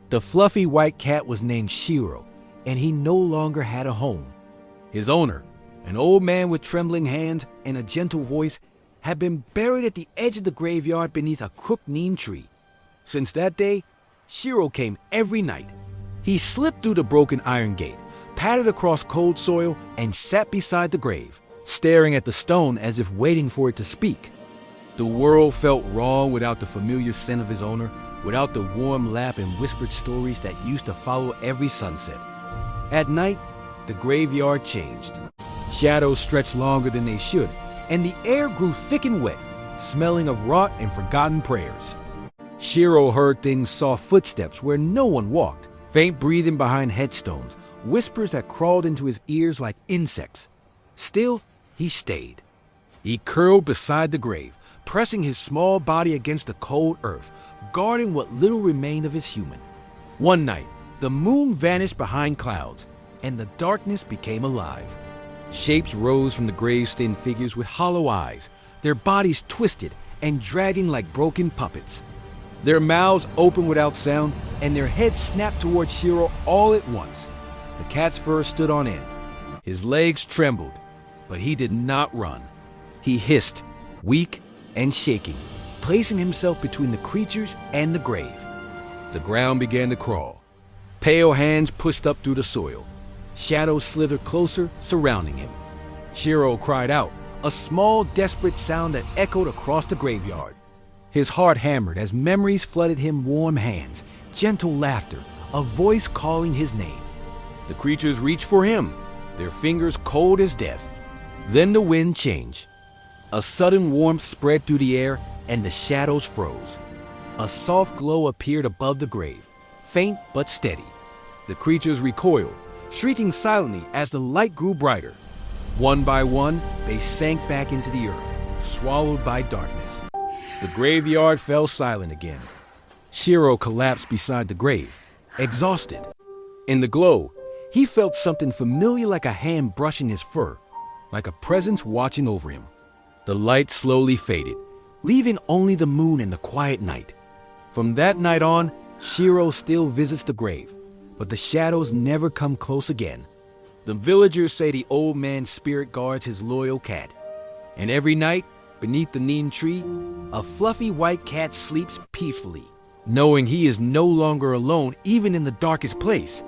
The fluffy white cat was named Shiro, and he no longer had a home. His owner, an old man with trembling hands and a gentle voice, had been buried at the edge of the graveyard beneath a crooked neem tree. Since that day, Shiro came every night. He slipped through the broken iron gate, padded across cold soil, and sat beside the grave, staring at the stone as if waiting for it to speak. The world felt wrong without the familiar scent of his owner, without the warm lap and whispered stories that used to follow every sunset. At night, the graveyard changed. Shadows stretched longer than they should, and the air grew thick and wet, smelling of rot and forgotten prayers. Shiro heard things, saw footsteps where no one walked, faint breathing behind headstones, whispers that crawled into his ears like insects. Still, he stayed. He curled beside the grave, pressing his small body against the cold earth, guarding what little remained of his human. One night, the moon vanished behind clouds, and the darkness became alive. Shapes rose from the grave-stained figures with hollow eyes, their bodies twisted and dragging like broken puppets. Their mouths opened without sound, and their heads snapped toward Shiro all at once. The cat's fur stood on end. His legs trembled, but he did not run. He hissed, weak and shaking, placing himself between the creatures and the grave. The ground began to crawl. Pale hands pushed up through the soil. Shadows slithered closer, surrounding him. Shiro cried out, a small, desperate sound that echoed across the graveyard. His heart hammered as memories flooded him, warm hands, gentle laughter, a voice calling his name. The creatures reached for him, their fingers cold as death. Then the wind changed. A sudden warmth spread through the air, and the shadows froze. A soft glow appeared above the grave, faint but steady. The creatures recoiled, shrieking silently as the light grew brighter. One by one, they sank back into the earth, swallowed by darkness. The graveyard fell silent again. Shiro collapsed beside the grave, exhausted. In the glow, he felt something familiar, like a hand brushing his fur, like a presence watching over him. The light slowly faded, leaving only the moon and the quiet night. From that night on, Shiro still visits the grave, but the shadows never come close again. The villagers say the old man's spirit guards his loyal cat. And every night, beneath the neem tree, a fluffy white cat sleeps peacefully, knowing he is no longer alone even in the darkest place.